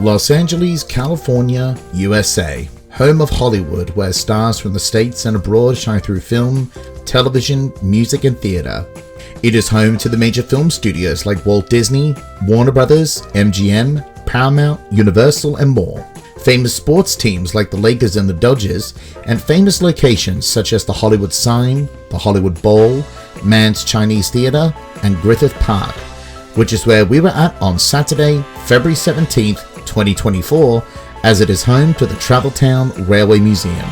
Los Angeles, California, USA, home of Hollywood, where stars from the States and abroad shine through film, television, music and theater. It is home to the major film studios like Walt Disney, Warner Brothers, MGM, Paramount, Universal and more. Famous sports teams like the Lakers and the Dodgers, and famous locations such as the Hollywood Sign, the Hollywood Bowl, Mann's Chinese Theatre and Griffith Park, which is where we were at on Saturday, February 17th, 2024, as it is home to the Traveltown Railway Museum.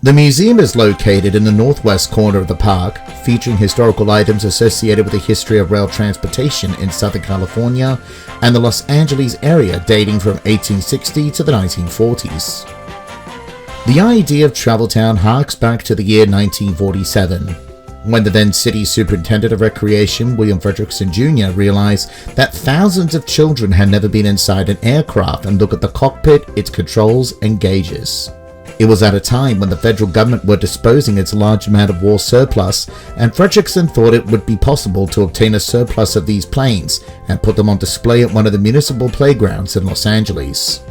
The museum is located in the northwest corner of the park, featuring historical items associated with the history of rail transportation in Southern California and the Los Angeles area dating from 1860 to the 1940s. The idea of Traveltown harks back to the year 1947, when the then city superintendent of recreation, William Frederickson Jr., realized that thousands of children had never been inside an aircraft and look at the cockpit, its controls and gauges. It was at a time when the federal government were disposing its large amount of war surplus, and Frederickson thought it would be possible to obtain a surplus of these planes and put them on display at one of the municipal playgrounds in Los Angeles.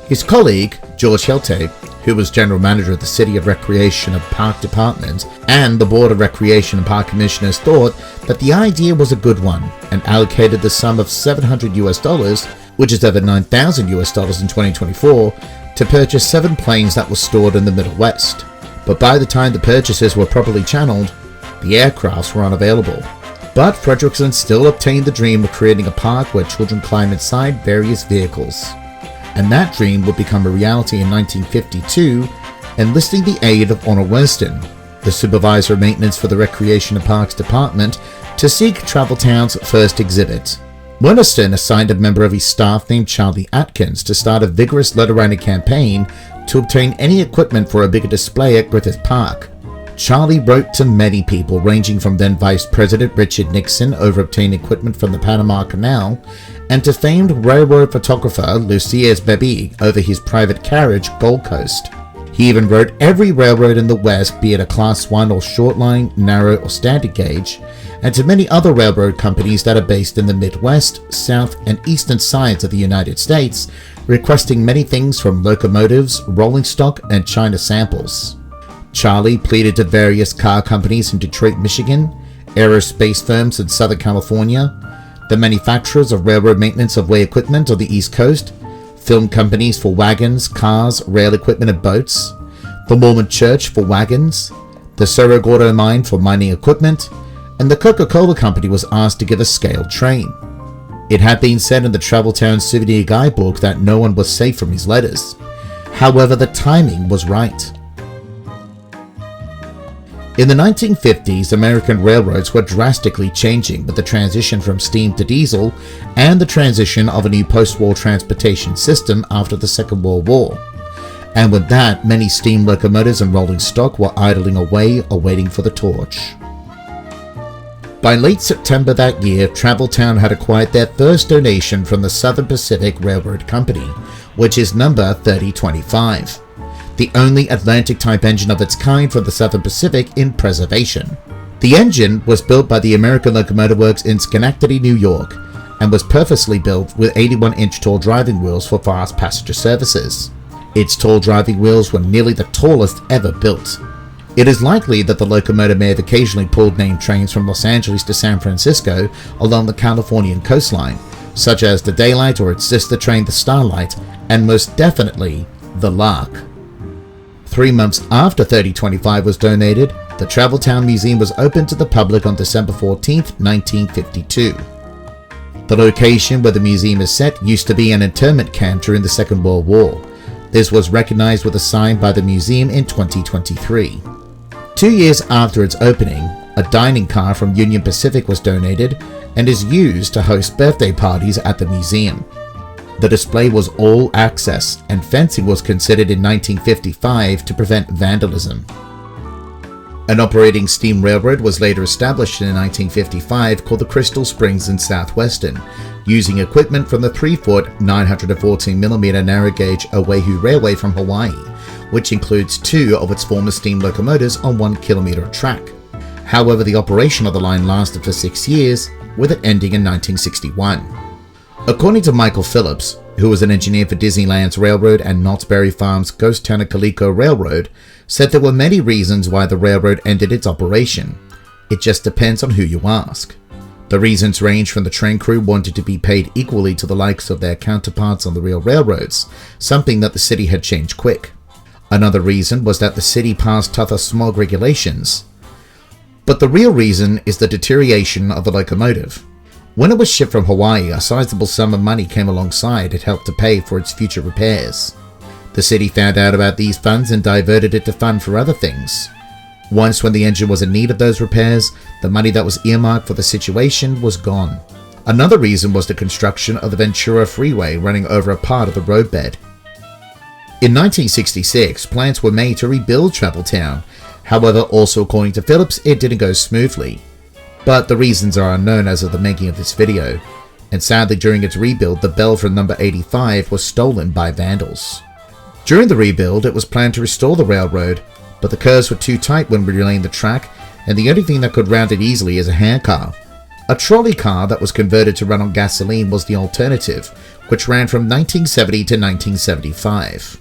His colleague, George Helte, who was general manager of the City of Recreation and Park Department, and the Board of Recreation and Park Commissioners thought that the idea was a good one and allocated the sum of $700, which is over $9,000 in 2024, to purchase 7 planes that were stored in the Middle West. But by the time the purchases were properly channeled, the aircrafts were unavailable. But Frederickson still obtained the dream of creating a park where children climb inside various vehicles. And that dream would become a reality in 1952, enlisting the aid of Honor Winston, the supervisor of maintenance for the Recreation and Parks Department, to seek Traveltown's first exhibit. Winston assigned a member of his staff named Charlie Atkins to start a vigorous letter-writing campaign to obtain any equipment for a bigger display at Griffith Park. Charlie wrote to many people, ranging from then Vice President Richard Nixon over obtaining equipment from the Panama Canal, and to famed railroad photographer Lucius Bebe over his private carriage Gold Coast. He even wrote every railroad in the West, be it a Class 1 or short line, narrow or standard gauge, and to many other railroad companies that are based in the Midwest, South and Eastern sides of the United States, requesting many things from locomotives, rolling stock and China samples. Charlie pleaded to various car companies in Detroit, Michigan, aerospace firms in Southern California, the manufacturers of railroad maintenance of way equipment on the East Coast, film companies for wagons, cars, rail equipment and boats, the Mormon Church for wagons, the Cerro Gordo Mine for mining equipment, and the Coca-Cola Company was asked to give a scaled train. It had been said in the Traveltown Souvenir Guidebook that no one was safe from his letters. However, the timing was right. In the 1950s, American railroads were drastically changing with the transition from steam to diesel and the transition of a new post-war transportation system after the Second World War. And with that, many steam locomotives and rolling stock were idling away, awaiting for the torch. By late September that year, Traveltown had acquired their first donation from the Southern Pacific Railroad Company, which is number 3025. The only Atlantic-type engine of its kind from the Southern Pacific in preservation. The engine was built by the American Locomotive Works in Schenectady, New York, and was purposely built with 81-inch tall driving wheels for fast passenger services. Its tall driving wheels were nearly the tallest ever built. It is likely that the locomotive may have occasionally pulled named trains from Los Angeles to San Francisco along the Californian coastline, such as the Daylight or its sister train the Starlight, and most definitely the Lark. 3 months after 3025 was donated, the Traveltown Museum was opened to the public on December 14, 1952. The location where the museum is set used to be an internment camp during the Second World War. This was recognized with a sign by the museum in 2023. 2 years after its opening, a dining car from Union Pacific was donated and is used to host birthday parties at the museum. The display was all access, and fencing was considered in 1955 to prevent vandalism. An operating steam railroad was later established in 1955 called the Crystal Springs and Southwestern, using equipment from the 3-foot 914mm narrow gauge Oahu Railway from Hawaii, which includes 2 of its former steam locomotives on 1 kilometer of track. However, the operation of the line lasted for 6 years, with it ending in 1961. According to Michael Phillips, who was an engineer for Disneyland's Railroad and Knott's Berry Farm's Ghost Town of Calico Railroad, said there were many reasons why the railroad ended its operation. It just depends on who you ask. The reasons range from the train crew wanted to be paid equally to the likes of their counterparts on the real railroads, something that the city had changed quick. Another reason was that the city passed tougher smog regulations. But the real reason is the deterioration of the locomotive. When it was shipped from Hawaii, a sizable sum of money came alongside it helped to pay for its future repairs. The city found out about these funds and diverted it to fund for other things. Once when the engine was in need of those repairs, the money that was earmarked for the situation was gone. Another reason was the construction of the Ventura Freeway running over a part of the roadbed. In 1966, plans were made to rebuild Traveltown. However, also according to Phillips, it didn't go smoothly. But the reasons are unknown as of the making of this video. And sadly, during its rebuild, the bell from number 85 was stolen by vandals. During the rebuild, it was planned to restore the railroad, but the curves were too tight when relaying the track, and the only thing that could round it easily is a handcar. A trolley car that was converted to run on gasoline was the alternative, which ran from 1970 to 1975.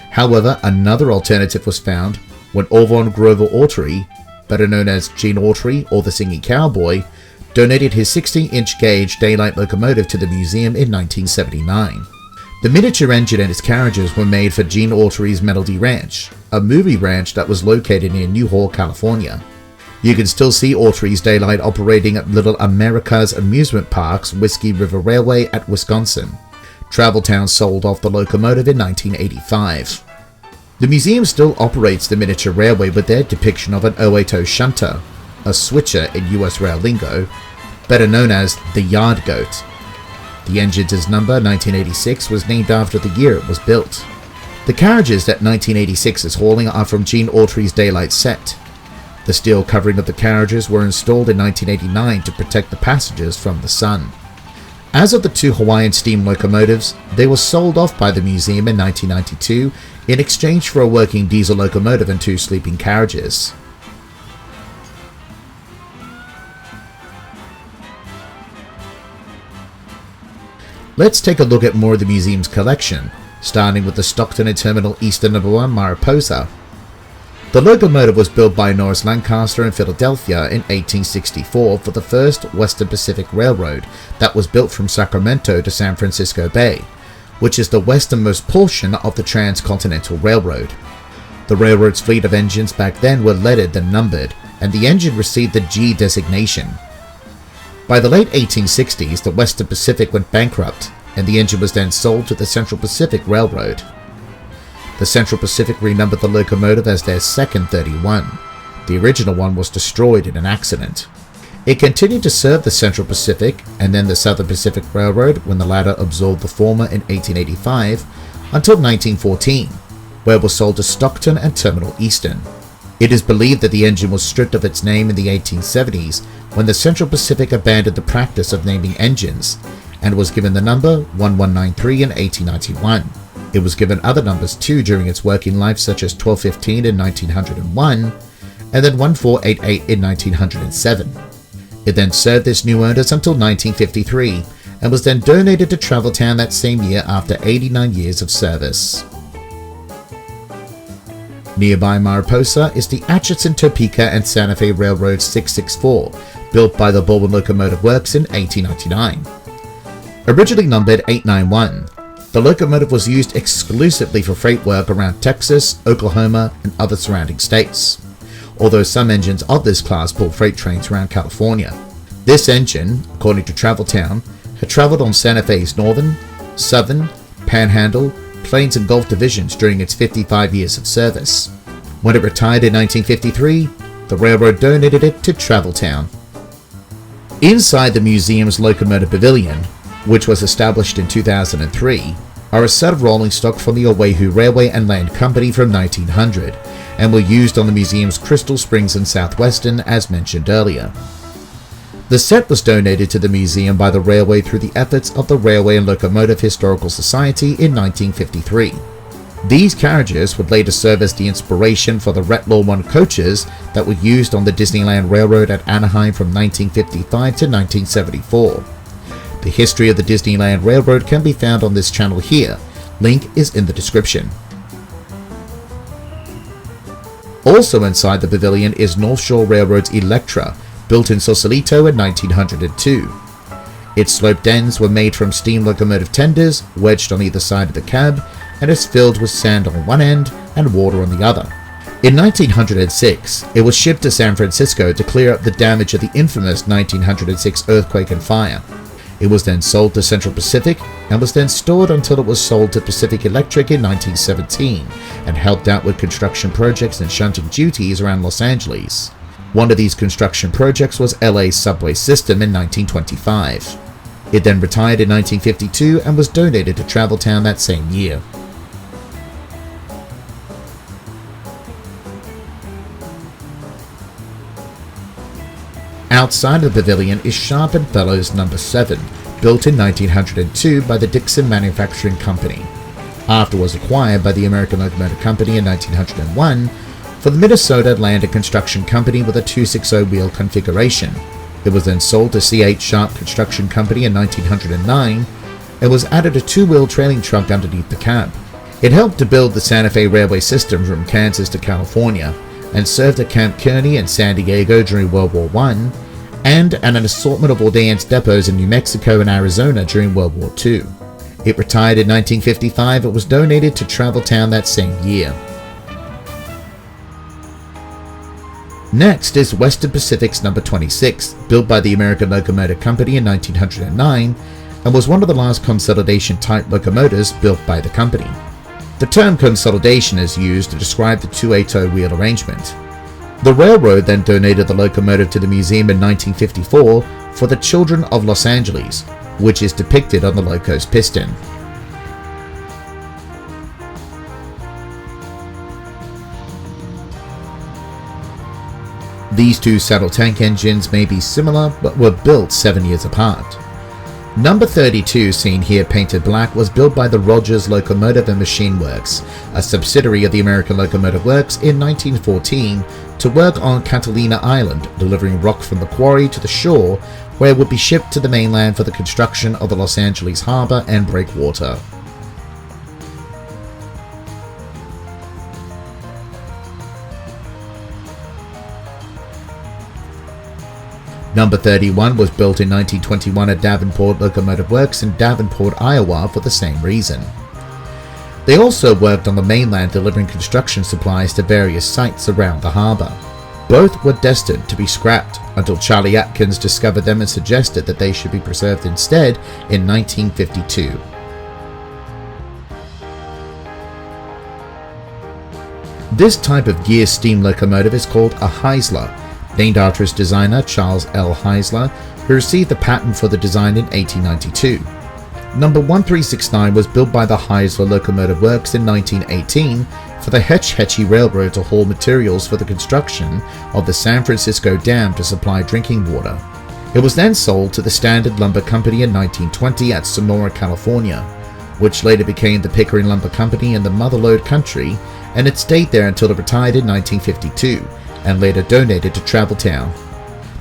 However, another alternative was found when Orvon Grover Autry, better known as Gene Autry or the Singing Cowboy, donated his 16-inch gauge daylight locomotive to the museum in 1979. The miniature engine and its carriages were made for Gene Autry's Melody Ranch, a movie ranch that was located near Newhall, California. You can still see Autry's daylight operating at Little America's amusement park's Whiskey River Railway at Wisconsin. Traveltown sold off the locomotive in 1985. The museum still operates the miniature railway with their depiction of an 080 shunter, a switcher in US rail lingo, better known as the yard goat. The engine's number 1986 was named after the year it was built. The carriages that 1986 is hauling are from Gene Autry's daylight set. The steel covering of the carriages were installed in 1989 to protect the passengers from the sun. As of the two Hawaiian steam locomotives, they were sold off by the museum in 1992 in exchange for a working diesel locomotive and two sleeping carriages. Let's take a look at more of the museum's collection, starting with the Stockton and Terminal Eastern No. 1 Mariposa. The locomotive was built by Norris Lancaster in Philadelphia in 1864 for the first Western Pacific Railroad that was built from Sacramento to San Francisco Bay, which is the westernmost portion of the Transcontinental Railroad. The railroad's fleet of engines back then were leaded than numbered, and the engine received the G designation. By the late 1860s, the Western Pacific went bankrupt, and the engine was then sold to the Central Pacific Railroad. The Central Pacific renumbered the locomotive as their second 31. The original one was destroyed in an accident. It continued to serve the Central Pacific and then the Southern Pacific Railroad when the latter absorbed the former in 1885 until 1914, where it was sold to Stockton and Terminal Eastern. It is believed that the engine was stripped of its name in the 1870s when the Central Pacific abandoned the practice of naming engines and was given the number 1193 in 1891. It was given other numbers too during its working life, such as 1215 in 1901 and then 1488 in 1907. It then served its new owners until 1953 and was then donated to Traveltown that same year after 89 years of service. Nearby Mariposa is the Atchison, Topeka and Santa Fe Railroad 664, built by the Baldwin Locomotive Works in 1899. Originally numbered 891, the locomotive was used exclusively for freight work around Texas, Oklahoma, and other surrounding states, although some engines of this class pull freight trains around California. This engine, according to Traveltown, had traveled on Santa Fe's Northern, Southern, Panhandle, Plains and Gulf divisions during its 55 years of service. When it retired in 1953, the railroad donated it to Traveltown. Inside the museum's locomotive pavilion, which was established in 2003, are a set of rolling stock from the Oahu Railway and Land Company from 1900 and were used on the museum's Crystal Springs and Southwestern as mentioned earlier. The set was donated to the museum by the railway through the efforts of the Railway and Locomotive Historical Society in 1953. These carriages would later serve as the inspiration for the Retlaw 1 coaches that were used on the Disneyland Railroad at Anaheim from 1955 to 1974. The history of the Disneyland Railroad can be found on this channel here. Link is in the description. Also inside the pavilion is North Shore Railroad's Electra, built in Sausalito in 1902. Its sloped ends were made from steam locomotive tenders wedged on either side of the cab, and is filled with sand on one end and water on the other. In 1906, it was shipped to San Francisco to clear up the damage of the infamous 1906 earthquake and fire. It was then sold to Central Pacific and was then stored until it was sold to Pacific Electric in 1917 and helped out with construction projects and shunting duties around Los Angeles. One of these construction projects was LA's subway system in 1925. It then retired in 1952 and was donated to Traveltown that same year. Outside of the pavilion is Sharp & Fellows No. 7, built in 1902 by the Dixon Manufacturing Company. After was acquired by the American Locomotive Company in 1901 for the Minnesota Land & Construction Company with a 260 wheel configuration. It was then sold to C.H. Sharp Construction Company in 1909 and was added a 2-wheel trailing truck underneath the cab. It helped to build the Santa Fe railway system from Kansas to California and served at Camp Kearney and San Diego during World War I, and at an assortment of ordnance depots in New Mexico and Arizona during World War II. It retired in 1955 and was donated to Traveltown that same year. Next is Western Pacific's No. 26, built by the American Locomotive Company in 1909, and was one of the last consolidation-type locomotives built by the company. The term consolidation is used to describe the 2-8 wheel arrangement. The railroad then donated the locomotive to the museum in 1954 for the Children of Los Angeles, which is depicted on the loco's piston. These two saddle tank engines may be similar but were built 7 years apart. Number 32, seen here painted black, was built by the Rogers Locomotive and Machine Works, a subsidiary of the American Locomotive Works, in 1914 to work on Catalina Island, delivering rock from the quarry to the shore where it would be shipped to the mainland for the construction of the Los Angeles harbor and breakwater. Number 31 was built in 1921 at Davenport Locomotive Works in Davenport, Iowa for the same reason. They also worked on the mainland delivering construction supplies to various sites around the harbor. Both were destined to be scrapped until Charlie Atkins discovered them and suggested that they should be preserved instead in 1952. This type of gear steam locomotive is called a Heisler, named after its designer Charles L. Heisler, who received the patent for the design in 1892. Number 1369 was built by the Heisler Locomotive Works in 1918 for the Hetch Hetchy Railroad to haul materials for the construction of the San Francisco Dam to supply drinking water. It was then sold to the Standard Lumber Company in 1920 at Sonora, California, which later became the Pickering Lumber Company in the Motherlode Country, and it stayed there until it retired in 1952. And later donated to Traveltown.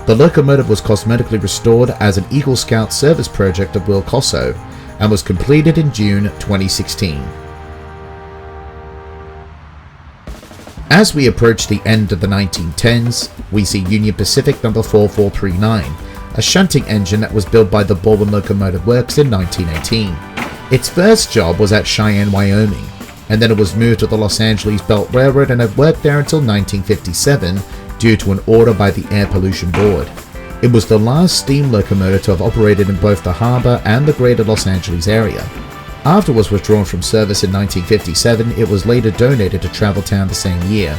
The locomotive was cosmetically restored as an Eagle Scout service project of Will Cosso and was completed in June 2016. As we approach the end of the 1910s, we see Union Pacific No. 4439, a shunting engine that was built by the Baldwin Locomotive Works in 1918. Its first job was at Cheyenne, Wyoming, and then it was moved to the Los Angeles Belt Railroad and had worked there until 1957 due to an order by the Air Pollution Board. It was the last steam locomotive to have operated in both the harbor and the greater Los Angeles area. After it was withdrawn from service in 1957, it was later donated to Traveltown the same year,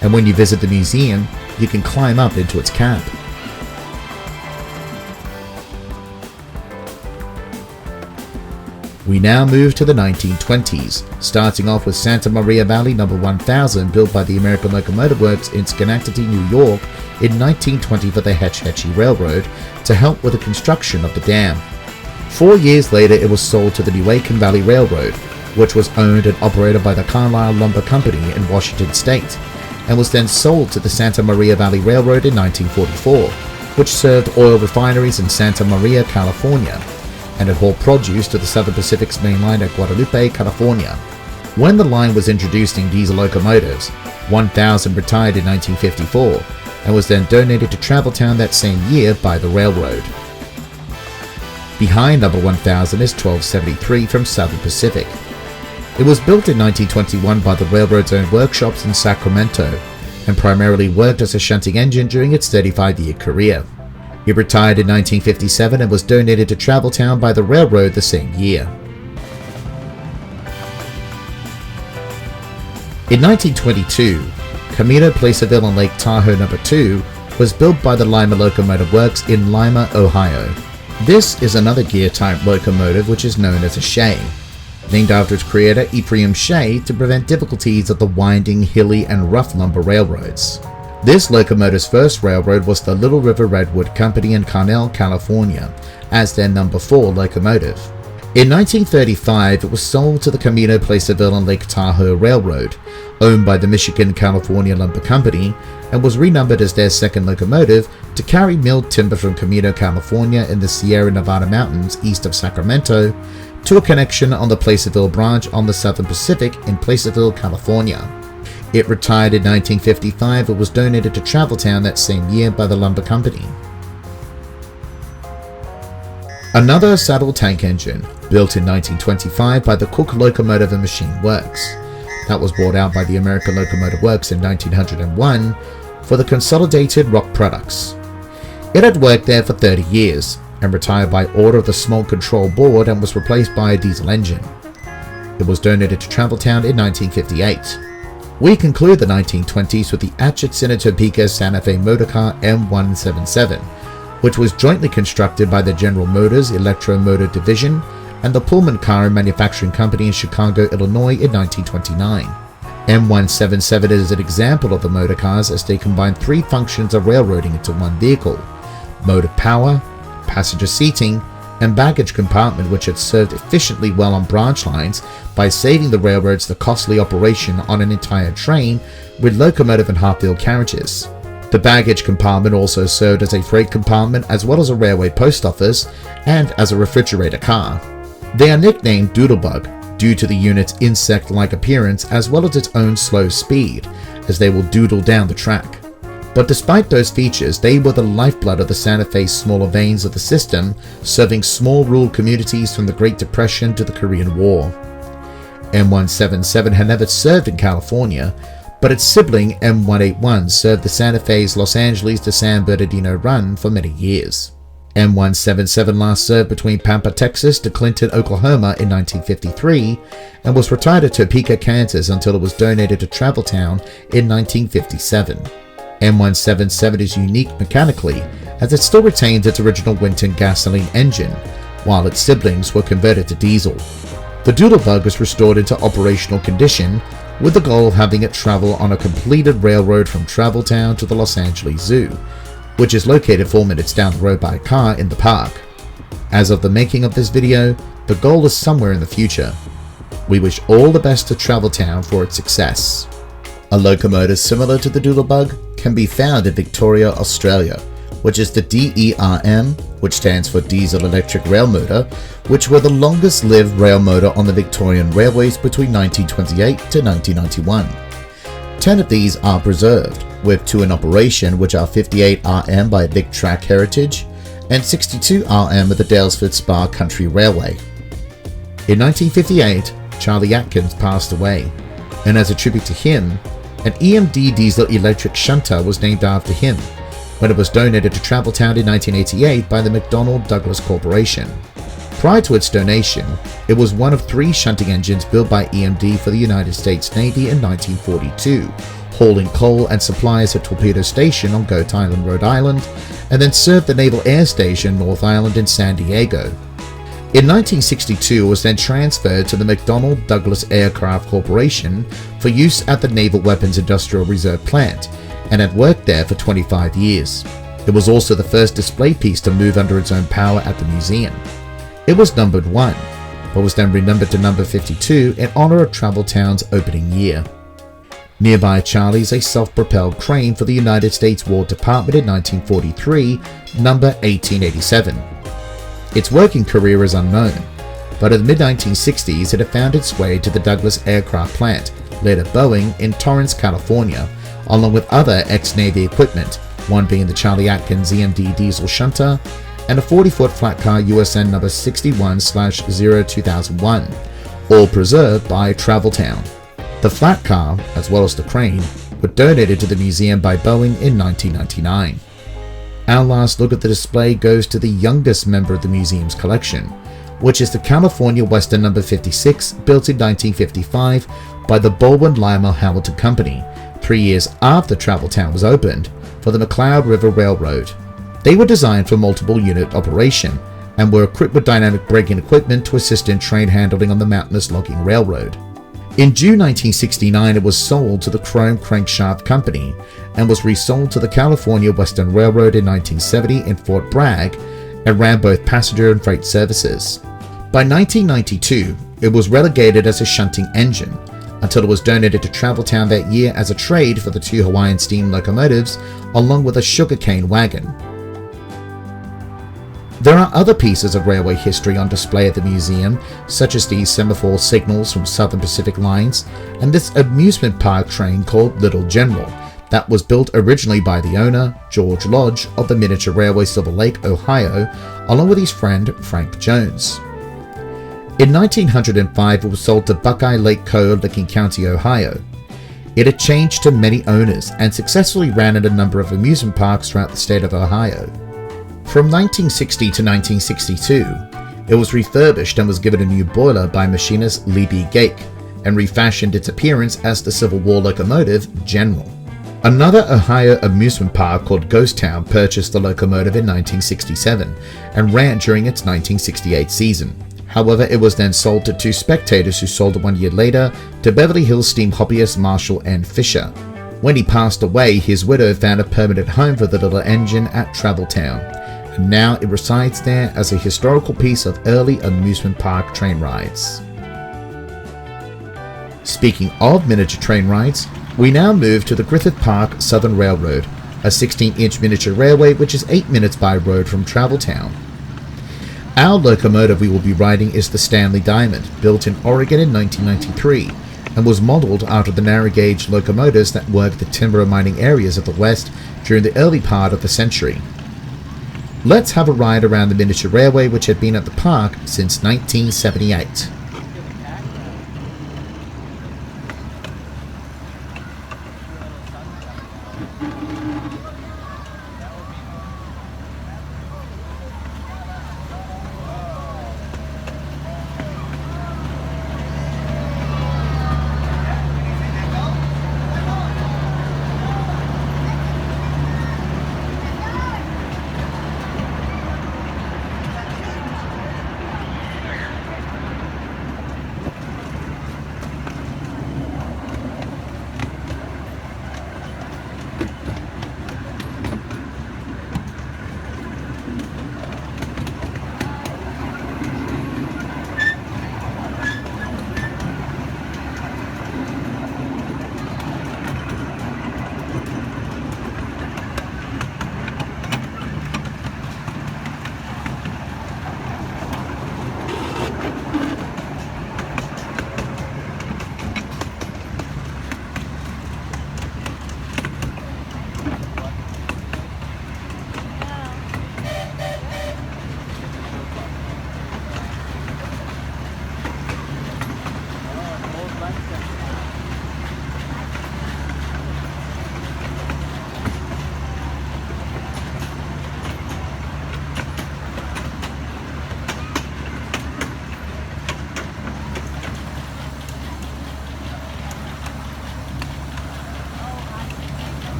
and when you visit the museum, you can climb up into its cab. We now move to the 1920s, starting off with Santa Maria Valley No. 1000, built by the American Locomotive Works in Schenectady, New York in 1920 for the Hetch Hetchy Railroad to help with the construction of the dam. 4 years later, it was sold to the New Aiken Valley Railroad, which was owned and operated by the Carlisle Lumber Company in Washington State, and was then sold to the Santa Maria Valley Railroad in 1944, which served oil refineries in Santa Maria, California. and it hauled produce to the Southern Pacific's main line at Guadalupe, California. When the line was introducing diesel locomotives, 1,000 retired in 1954 and was then donated to Traveltown that same year by the railroad. Behind number 1000 is 1273 from Southern Pacific. It was built in 1921 by the railroad's own workshops in Sacramento and primarily worked as a shunting engine during its 35-year career. It retired in 1957 and was donated to Traveltown by the railroad the same year. In 1922, Camino Placerville on Lake Tahoe No. 2 was built by the Lima Locomotive Works in Lima, Ohio. This is another gear-type locomotive which is known as a shay, named after its creator Ephraim Shay to prevent difficulties of the winding, hilly and rough lumber railroads. This locomotive's first railroad was the Little River Redwood Company in Carmel, California, as their number 4 locomotive. In 1935, it was sold to the Camino Placerville on Lake Tahoe Railroad, owned by the Michigan-California Lumber Company, and was renumbered as their second locomotive to carry milled timber from Camino, California in the Sierra Nevada mountains east of Sacramento to a connection on the Placerville branch on the Southern Pacific in Placerville, California. It retired in 1955 and was donated to Traveltown that same year by the lumber company. Another saddle tank engine, built in 1925 by the Cook Locomotive and Machine Works, that was bought out by the American Locomotive Works in 1901 for the Consolidated Rock Products. It had worked there for 30 years and retired by order of the Small Control Board and was replaced by a diesel engine. It was donated to Traveltown in 1958. We conclude the 1920s with the Atchison & Topeka Santa Fe motorcar M177, which was jointly constructed by the General Motors Electromotor Division and the Pullman Car and Manufacturing Company in Chicago, Illinois in 1929. M177 is an example of the motorcars as they combine 3 functions of railroading into one vehicle: motive power, passenger seating, and baggage compartment, which had served efficiently well on branch lines by saving the railroads the costly operation on an entire train with locomotive and half-wheel carriages. The baggage compartment also served as a freight compartment as well as a railway post office and as a refrigerator car. They are nicknamed Doodlebug due to the unit's insect-like appearance as well as its own slow speed, as they will doodle down the track. But despite those features, they were the lifeblood of the Santa Fe's smaller veins of the system, serving small rural communities from the Great Depression to the Korean War. M177 had never served in California, but its sibling M181 served the Santa Fe's Los Angeles to San Bernardino run for many years. M177 last served between Pampa, Texas to Clinton, Oklahoma in 1953 and was retired at Topeka, Kansas until it was donated to Traveltown in 1957. M177 is unique mechanically as it still retains its original Winton gasoline engine, while its siblings were converted to diesel. The Doodlebug was restored into operational condition with the goal of having it travel on a completed railroad from Traveltown to the Los Angeles Zoo, which is located 4 minutes down the road by car in the park. As of the making of this video, the goal is somewhere in the future. We wish all the best to Traveltown for its success. A locomotive similar to the Doodlebug can be found in Victoria, Australia, which is the DERM, which stands for Diesel Electric Rail Motor, which were the longest lived rail motor on the Victorian railways between 1928 to 1991. 10 of these are preserved, with 2 in operation, which are 58 RM by Big Track Heritage and 62 RM at the Dalesford Spa Country Railway. In 1958, Charlie Atkins passed away, and as a tribute to him, an EMD diesel electric shunter was named after him when it was donated to Traveltown in 1988 by the McDonnell Douglas Corporation. Prior to its donation, it was one of 3 shunting engines built by EMD for the United States Navy in 1942, hauling coal and supplies at Torpedo Station on Goat Island, Rhode Island, and then served the Naval Air Station North Island in San Diego. In 1962, it was then transferred to the McDonnell Douglas Aircraft Corporation for use at the Naval Weapons Industrial Reserve Plant, and had worked there for 25 years. It was also the first display piece to move under its own power at the museum. It was numbered 1, but was then renumbered to number 52 in honor of Traveltown's opening year. Nearby Charlie's a self-propelled crane for the United States War Department in 1943, number 1887. Its working career is unknown, but in the mid-1960s it had found its way to the Douglas aircraft plant, later Boeing, in Torrance, California, along with other ex-Navy equipment, one being the Charlie Atkins EMD diesel shunter and a 40-foot flat car USN number 61/02001, all preserved by Traveltown. The flat car, as well as the crane, were donated to the museum by Boeing in 1999. Our last look at the display goes to the youngest member of the museum's collection, which is the California Western number 56, built in 1955 by the Baldwin-Lionel Hamilton Company, 3 years after Traveltown was opened, for the McCloud River Railroad. They were designed for multiple unit operation and were equipped with dynamic braking equipment to assist in train handling on the mountainous logging railroad. In June 1969, it was sold to the Chrome Crankshaft Company and was resold to the California Western Railroad in 1970 in Fort Bragg and ran both passenger and freight services. By 1992, it was relegated as a shunting engine until it was donated to Traveltown that year as a trade for the 2 Hawaiian steam locomotives along with a sugarcane wagon. There are other pieces of railway history on display at the museum, such as these semaphore signals from Southern Pacific Lines and this amusement park train called Little General that was built originally by the owner, George Lodge, of the miniature railway Silver Lake, Ohio, along with his friend Frank Jones. In 1905, it was sold to Buckeye Lake Co. of Licking County, Ohio. It had changed to many owners and successfully ran at a number of amusement parks throughout the state of Ohio. From 1960 to 1962, it was refurbished and was given a new boiler by machinist Lee B. Gake and refashioned its appearance as the Civil War locomotive General. Another Ohio amusement park called Ghost Town purchased the locomotive in 1967 and ran during its 1968 season. However, it was then sold to 2 spectators who sold it 1 year later to Beverly Hills steam hobbyist Marshall N. Fisher. When he passed away, his widow found a permanent home for the little engine at Traveltown, and now it resides there as a historical piece of early amusement park train rides. Speaking of miniature train rides, we now move to the Griffith Park Southern Railroad, a 16-inch miniature railway which is 8 minutes by road from Traveltown. Our locomotive we will be riding is the Stanley Diamond, built in Oregon in 1993, and was modeled after the narrow gauge locomotives that worked the timber mining areas of the West during the early part of the century. Let's have a ride around the miniature railway which had been at the park since 1978.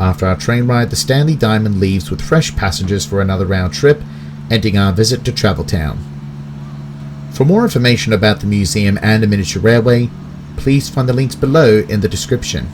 After our train ride, the Stanley Diamond leaves with fresh passengers for another round trip, ending our visit to Travel Town. For more information about the museum and the miniature railway, please find the links below in the description.